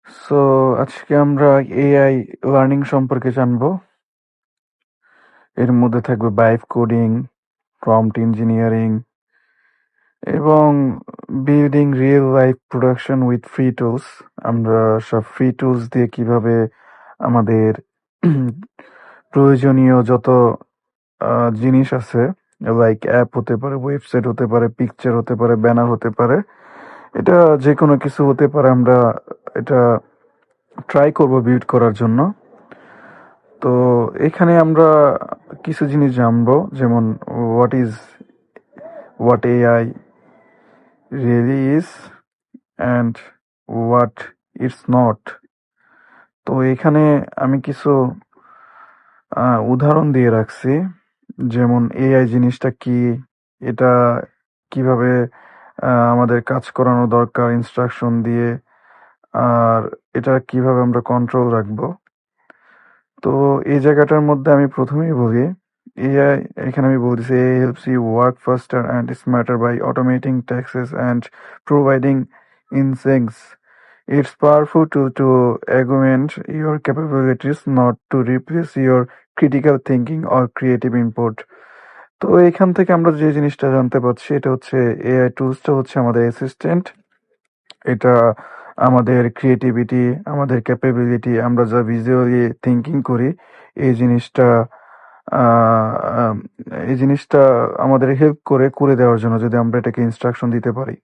So আজকে আমরা AI learning সম্পর্কে জানবো। এর মধ্যে থাকবে ভাইব কোডিং, প্রম্পট ইঞ্জিনিয়ারিং এবং building real life production with free tools. আমরা সব ফ্রি টুলস দিয়ে কিভাবে আমাদের প্রয়োজনীয় যত জিনিস আছে, লাইক অ্যাপ হতে পারে, ওয়েবসাইট হতে পারে, পিকচার হতে পারে, ব্যানার হতে পারে, এটা যে কোনো কিছু হতে পারে, আমরা এটা ট্রাই করব বিল্ড করার জন্য। তো এখানে আমরা কিছু জিনিস জানবো, যেমন what AI really is and what it's not. তো এখানে আমি কিছু উদাহরণ দিয়ে রাখছি, যেমন এআই জিনিসটা কি, এটা কিভাবে আমাদের কাজ করানো দরকার ইনস্ট্রাকশন দিয়ে, আর এটা কিভাবে আমরা কন্ট্রোল রাখবো। তো এই জায়গাটার মধ্যে আমি প্রথমেই বলি, এআই, এখানে আমি বলতেছি AI helps you work faster and smarter by automating tasks and providing insights. It's powerful tool to augment your capabilities, not to replace your critical thinking or creative input. তো এখান থেকে আমরা যে জিনিসটা জানতে পারছি, এটা হচ্ছে এআই টুলসটা হচ্ছে আমাদের অ্যাসিস্ট্যান্ট। এটা আমাদের ক্রিয়েটিভিটি, আমাদের ক্যাপাবিলিটি, আমরা যা ভিজুয়ালি থিঙ্কিং করি, এই জিনিসটা আহ, আম, এই জিনিসটা আমাদের হেল্প করে দেওয়ার জন্য, যদি আমরা এটাকে ইনস্ট্রাকশন দিতে পারি।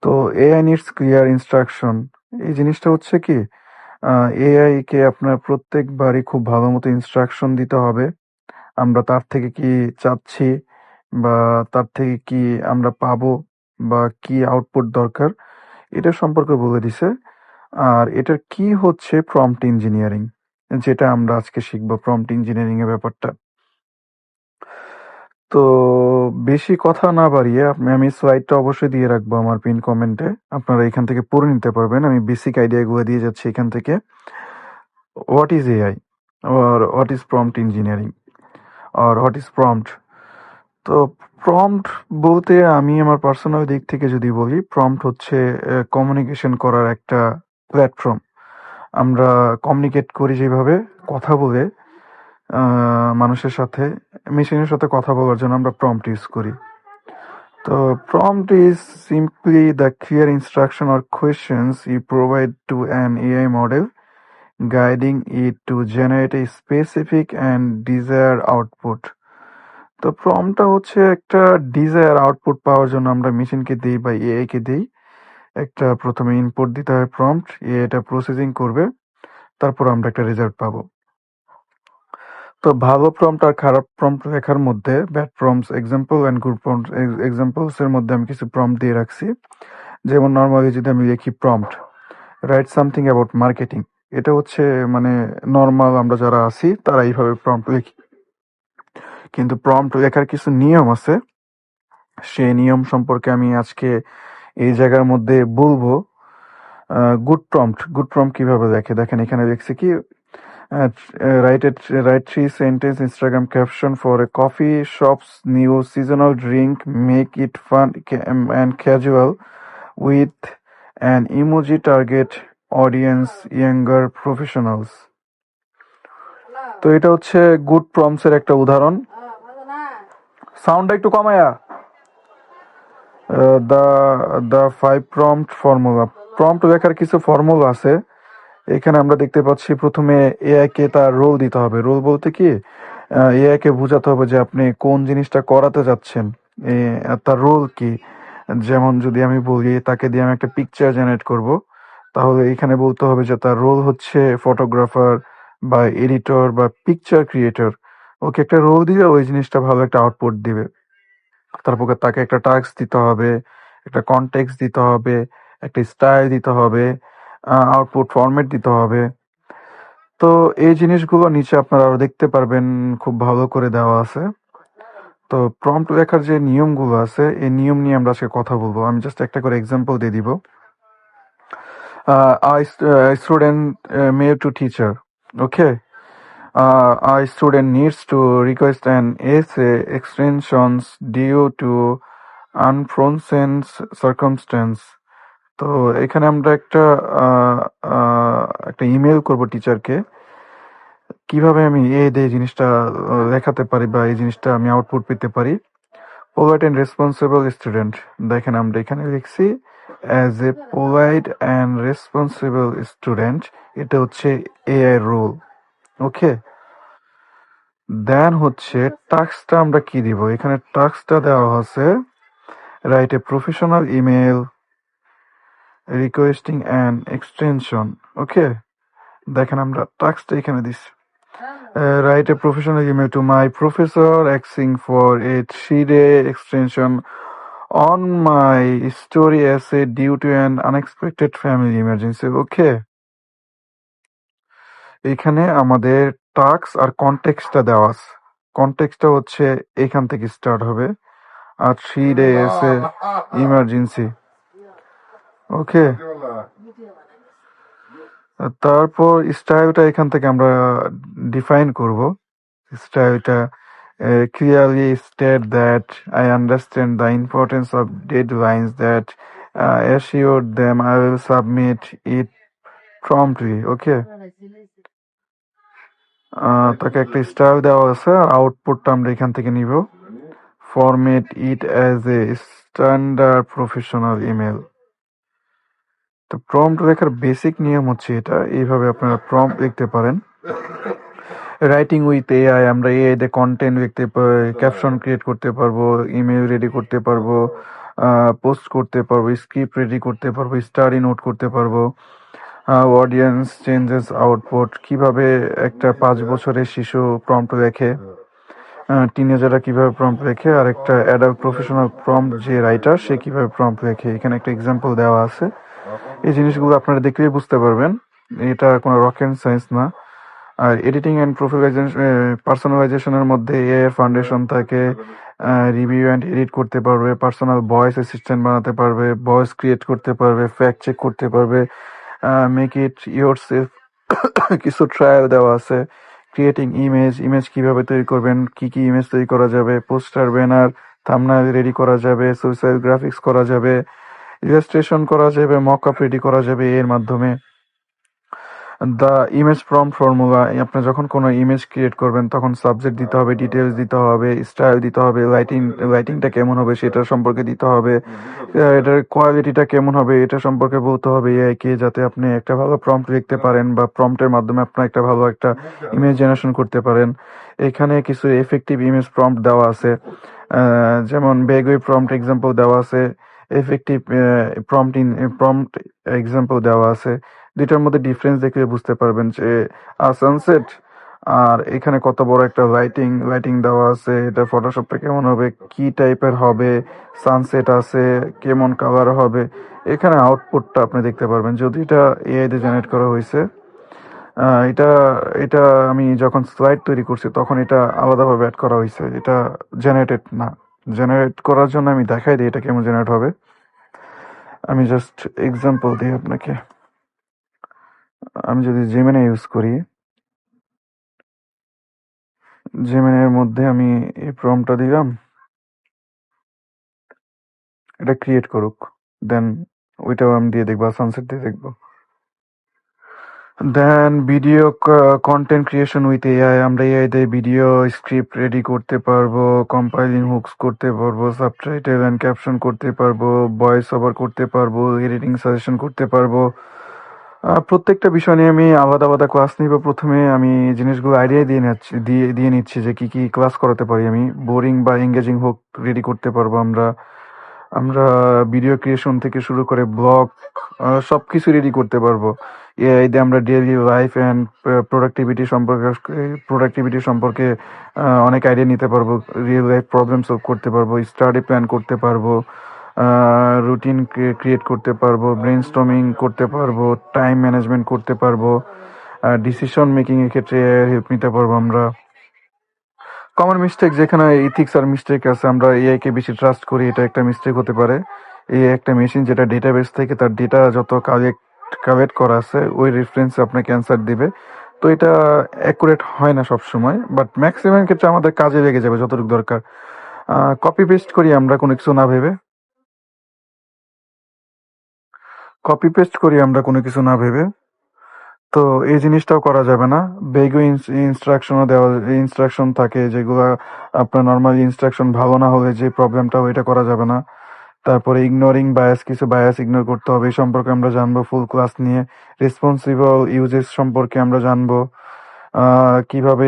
তো এআই নিডস ক্লিয়ার ইনস্ট্রাকশন। এই জিনিসটা হচ্ছে কি, এআই কে আপনার প্রত্যেকবারই খুব ভালো মতো ইনস্ট্রাকশন দিতে হবে। আমরা তার থেকে কি চাচ্ছি, বা তার থেকে কি আমরা পাবো, বা কি আউটপুট দরকার, এটা সম্পর্কে বলে দিছে। আর এটার কি হচ্ছে প্রম্পট ইঞ্জিনিয়ারিং, যেটা আমরা আজকে শিখবো, প্রম্পট ইঞ্জিনিয়ারিং এর ব্যাপারটা। তো বেশি কথা না বাড়িয়ে আমি স্লাইডটা অবশ্যই দিয়ে রাখবো আমার পিন কমেন্টে, আপনারা এখান থেকে পড়ে নিতে পারবেন। আমি বেসিক আইডিয়াগুলো দিয়ে যাচ্ছি এখান থেকে। What is AI, or what is prompt engineering, or what is prompt? তো প্রম্পট বলতে আমি আমার পার্সোনাল দিক থেকে যদি বলি, প্রম্পট হচ্ছে কমিউনিকেশন করার একটা প্ল্যাটফর্ম। আমরা কমিউনিকেট করি যেভাবে, কথা বলে মানুষের সাথে, মেশিনের সাথে কথা বলার জন্য আমরা প্রম্পট ইউজ করি। তো prompt is simply the clear instruction or questions you provide to an AI model, guiding it to generate a specific and desired output. তো প্রম্পটটা হচ্ছে একটা ডিজায়ার আউটপুট পাওয়ার জন্য আমরা মেশিনকে দিই বা এআই কে দিই। একটা প্রথমে ইনপুট দিতে হয় প্রম্পট, এটা প্রসেসিং করবে, তারপর আমরা একটা রেজাল্ট পাবো। তো ভালো প্রম্পট আর খারাপ প্রম্পট লেখার মধ্যে, bad prompts example and good prompt examples এর মধ্যে আমি কিছু প্রম্পট দিয়ে রাখছি। যেমন নর্মালি যদি আমি লিখি prompt, right something about marketing, এটা হচ্ছে মানে নর্মাল আমরা যারা আছি তারা এইভাবে প্রম্পট লিখি। কিন্তু প্রম্পট লেখার কিছু নিয়ম আছে, সেই নিয়ম সম্পর্কে আমি আজকে এই জায়গার মধ্যে বলবো। গুড প্রম্পট কিভাবে লেখে দেখেন, এখানে লিখছে কি, write 3 sentence Instagram caption for a coffee shop's new seasonal drink, make it fun and casual with an emoji, target audience younger professionals. তো এটা হচ্ছে গুড প্রম্পটস এর একটা উদাহরণ। সাউন্ডটা একটু কমায়া। দ্য 5 প্রম্পট ফর্মুলা, প্রম্পট লেখার কিছু ফর্মুলা আছে। এখানে আমরা দেখতে পাচ্ছি, প্রথমে এআই কে তার রোল দিতে হবে। রোল বলতে কি, এআই কে বোঝাতে হবে যে আপনি কোন জিনিসটা করাতে যাচ্ছেন, তার রোল কি। যেমন যদি আমি বলি তাকে দিয়ে আমি একটা পিকচার জেনারেট করব, তাহলে এখানে বলতে হবে যে তার রোল হচ্ছে ফটোগ্রাফার বা এডিটর বা পিকচার ক্রিয়েটর। ওকে একটা রোল দিলে ওই জিনিসটা ভালো একটা আউটপুট দিবে। তারপর তাকে একটা টাস্ক দিতে হবে, একটা কনটেক্সট দিতে হবে, একটা স্টাইল দিতে হবে, আউটপুট ফরম্যাট দিতে হবে। তো এই জিনিসগুলো নিচে আপনারা আরো দেখতে পারবেন, খুব ভালো করে দেওয়া আছে। তো প্রম্পট লেখার যে নিয়মগুলো আছে, এই নিয়ম নিয়ে আমরা আজকে কথা বলবো। আমি জাস্ট একটা করে এক্সাম্পল দিয়ে দিব। Student mail to teacher, okay, a student needs to request an essay extensions due to unforeseen circumstance. তো এখানে আমরা একটা ইমেল করব টিচারকে, কিভাবে আমি এই জিনিসটা দেখাতে পারি বা এই জিনিসটা আমি আউটপুট পেতে পারি। পোলাইট অ্যান্ড রেসপন্সিবল স্টুডেন্ট, দেখেন আমরা এখানে লিখছি as a polite and responsible student, এটা হচ্ছে এআই রোল। ওকে, দেন হচ্ছে টাস্কটা আমরা কি দিব, এখানে টাস্কটা দেওয়া আছে write a professional email requesting an extension. Okay, দেখেন আমরা টাস্কটা এখানে দিচ্ছি, write a professional email to my professor asking for a 3-day extension on my story essay due to an unexpected family emergency. ওকে, এখানে আমাদের টাস্ক আর কনটেক্সটটা দেওয়া আছে। কনটেক্সটটা হচ্ছে এখান থেকে স্টার্ট হবে, আর 3 ডে এসে ইমার্জেন্সি। ওকে, তারপর স্টাইলটা এখান থেকে আমরা ডিফাইন করব। স্টাইলটা clearly state that I understand the importance of deadlines, that assured them I will submit it promptly. Okay, তাকে একটা স্টাইল দেওয়া আছে, আর আউটপুটটা আমরা এখান থেকে নিব, format it as a standard professional email. তো প্রম্পট লেখার বেসিক নিয়ম হচ্ছে এটা, এইভাবে আপনারা প্রম্পট লিখতে পারেন। রাইটিং উইথ এআই, আমরা এআই তে কন্টেন্ট লিখতে ক্যাপশন ক্রিয়েট করতে পারবো, ইমেল রেডি করতে পারবো, পোস্ট করতে পারবো, স্ক্রিপ্ট রেডি করতে পারবো, স্টাডি নোট করতে পারবো, অডিয়েন্স চেঞ্জেস আউটপুট, কিভাবে একটা 5 বছরের শিশু প্রম্পট লেখে, টিনেজাররা কিভাবে প্রম্পট লেখে, আর একটা অ্যাডাল্ট প্রফেশনাল প্রম্পট যে রাইটার সে কিভাবে প্রম্পট লেখে। এখানে একটা এক্সাম্পল দেওয়া আছে, এই জিনিসগুলো আপনারা দেখলেই বুঝতে পারবেন, এটা কোনো রকেট সায়েন্স না। আর এডিটিং অ্যান্ড পার্সোনালাইজেশনের মধ্যে এআই এর ফাউন্ডেশন থাকে, রিভিউ অ্যান্ড এডিট করতে পারবে, পার্সোনাল ভয়েস অ্যাসিস্ট্যান্ট বানাতে পারবে, ভয়েস ক্রিয়েট করতে পারবে, ফ্যাক্ট চেক করতে পারবে, মেক ইট ইয়োর সেলফ কিছু ট্রায়াল দেওয়া আছে। ক্রিয়েটিং ইমেজ কিভাবে তৈরি করবেন, কি কি ইমেজ তৈরি করা যাবে, পোস্টার, ব্যানার, থাম্বনেল রেডি করা যাবে, সোশ্যাল গ্রাফিক্স করা যাবে, ইলাস্ট্রেশন করা যাবে, মকআপ রেডি করা যাবে এর মাধ্যমে। দ্য ইমেজ প্রম্পট ফর্মুলা, আপনি যখন কোনো ইমেজ ক্রিয়েট করবেন তখন সাবজেক্ট দিতে হবে, ডিটেলস দিতে হবে, স্টাইল দিতে হবে, লাইটিংটা কেমন হবে সেটা সম্পর্কে দিতে হবে, এটার কোয়ালিটিটা কেমন হবে এটা সম্পর্কে বলতে হবে এআইকে, যাতে আপনি একটা ভালো প্রম্পট লিখতে পারেন বা প্রম্পটের মাধ্যমে আপনি একটা ভালো একটা ইমেজ জেনারেশন করতে পারেন। এখানে কিছু এফেক্টিভ ইমেজ প্রম্পট দেওয়া আছে, যেমন বেগওয়ে প্রম্পট এক্সাম্পল দেওয়া আছে, এফেক্টিভ প্রম্পট এক্সাম্পল দেওয়া আছে। দুইটার মধ্যে ডিফারেন্স দেখলে বুঝতে পারবেন যে সানসেট আর এখানে কত বড় একটা লাইটিং দেওয়া আছে, এটা ফটোশপটা কেমন হবে, কি টাইপের হবে, সানসেট আছে, কেমন কালার হবে, এখানে আউটপুটটা আপনি দেখতে পারবেন। যদি এটা এআই দিয়ে জেনারেট করা হয়েছে, এটা এটা আমি যখন স্লাইড তৈরি করছি তখন এটা আলাদাভাবে অ্যাড করা হয়েছে, এটা জেনারেটেড না। জেনারেট করার জন্য আমি দেখাই দিই এটা কেমন জেনারেট হবে, আমি জাস্ট এক্সাম্পল দিই আপনাকে। আমি যদি জেমিনি ইউজ করি, জেমিনির মধ্যে আমি এই প্রম্পটটা দিলাম, এটা ক্রিয়েট করুক, দেন ওইটাও আমি দিয়ে দেখবো, সানসেট দিয়ে দেখবো। Then video content creation with AI, আমরা এআই দিয়ে ভিডিও স্ক্রিপ্ট রেডি করতে পারবো, কম্পাইলিং হুকস করতে পারবো, সাবটাইটেল অ্যান্ড ক্যাপশন করতে পারবো, ভয়েস ওভার করতে পারবো, এডিটিং সাজেশন করতে পারবো। প্রত্যেকটা বিষয় নিয়ে আমি আলাদা আলাদা ক্লাস নিব। প্রথমে আমি জিনিসগুলো আইডিয়া দিয়ে নিচ্ছি যে কি কি ক্লাস করাতে পারি আমি, বোরিং বা এঙ্গেজিং হোক রেডি করতে পারবো আমরা। আমরা ভিডিও ক্রিয়েশন থেকে শুরু করে ব্লগ সবকিছু রেডি করতে পারবো এআই দিয়ে। আমরা ডেইলি লাইফ অ্যান্ড প্রোডাক্টিভিটি সম্পর্কে অনেক আইডিয়া নিতে পারবো, রিয়েল লাইফ প্রবলেম সলভ করতে পারবো, স্টাডি প্ল্যান করতে পারবো, রুটিন ক্রিয়েট করতে পারবো, ব্রেনস্টর্মিং করতে পারবো, টাইম ম্যানেজমেন্ট করতে পারবো, ডিসিশন মেকিং এর ক্ষেত্রে হেল্প নিতে পারবো আমরা। কমন মিস্টেক, যেখানে ইথিক্স আর মিস্টেক আছে, আমরা এআই কে বেশি ট্রাস্ট করি, এটা একটা মিস্টেক হতে পারে। এই একটা মেশিন যেটা ডেটাবেস থেকে তার ডেটা যত কালেক্ট করা আছে ওই রেফারেন্সে আপনাকে অ্যান্সার দিবে, তো এটা অ্যাকুরেট হয় না সব সময়, বাট ম্যাক্সিমাম ক্ষেত্রে আমাদের কাজে লেগে যাবে যতটুকু দরকার। কপি পেস্ট করি আমরা কোনো কিছু না ভেবে, কপি পেস্ট করি আমরা কোনো কিছু না ভেবে। তো এই জিনিসটাও করা যাবে না। বেগও ইনস্ট্রাকশন থাকে যেগুলো আপনার নর্মাল ইনস্ট্রাকশন ভালো না হলে যে প্রবলেমটা এটা করা যাবে না। তারপরে ইগনোরিং বায়াস, কিছু বায়াস ইগনোর করতে হবে, এই সম্পর্কে আমরা জানবো ফুল ক্লাস নিয়ে। রেসপন্সিবল ইউজেস সম্পর্কে আমরা জানবো। কিভাবে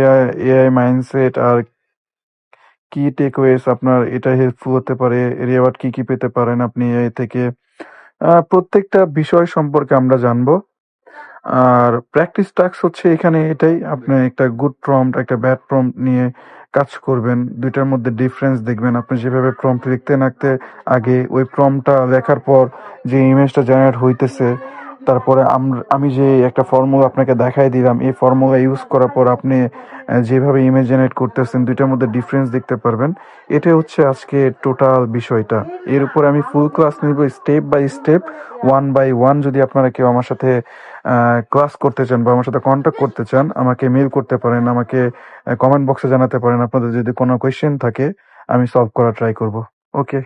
এআই মাইন্ডসেট আর কি টেকওয়েস আপনার এটা হেল্পফুল হতে পারে, রিওয়ার্ড কি কি পেতে পারেন আপনি এআই থেকে। প্রত্যেকটা বিষয় সম্পর্কে আমরা জানবো। আর প্র্যাকটিস টাস্ক হচ্ছে এখানে এটাই, আপনি একটা গুড প্রম্পট একটা ব্যাড প্রম্পট নিয়ে কাজ করবেন, দুইটার মধ্যে ডিফারেন্স দেখবেন। আপনি যেভাবে প্রম্পট লিখতে আগে ওই প্রম্পটটা লেখার পর যে ইমেজটা জেনারেট হইতেছে, তারপরে আমি যে একটা ফর্মুলা আপনাকে দেখাই দিলাম, এই ফর্মুলা ইউজ করার পর আপনি যেভাবে ইমেজ জেনারেট করতেছেন দুইটার মধ্যে ডিফারেন্স দেখতে পারবেন। এটা হচ্ছে আজকে টোটাল বিষয়টা। এর উপরে আমি ফুল ক্লাস নিব স্টেপ বাই স্টেপ, 1 by 1। যদি আপনারা কেউ আমার সাথে ক্লাস করতে চান বা আমার সাথে কন্ট্যাক্ট করতে চান, আমাকে মেল করতে পারেন, আমাকে কমেন্ট বক্সে জানাতে পারেন। আপনাদের যদি কোনো কোয়েশ্চেন থাকে আমি সলভ করার ট্রাই করব। ওকে।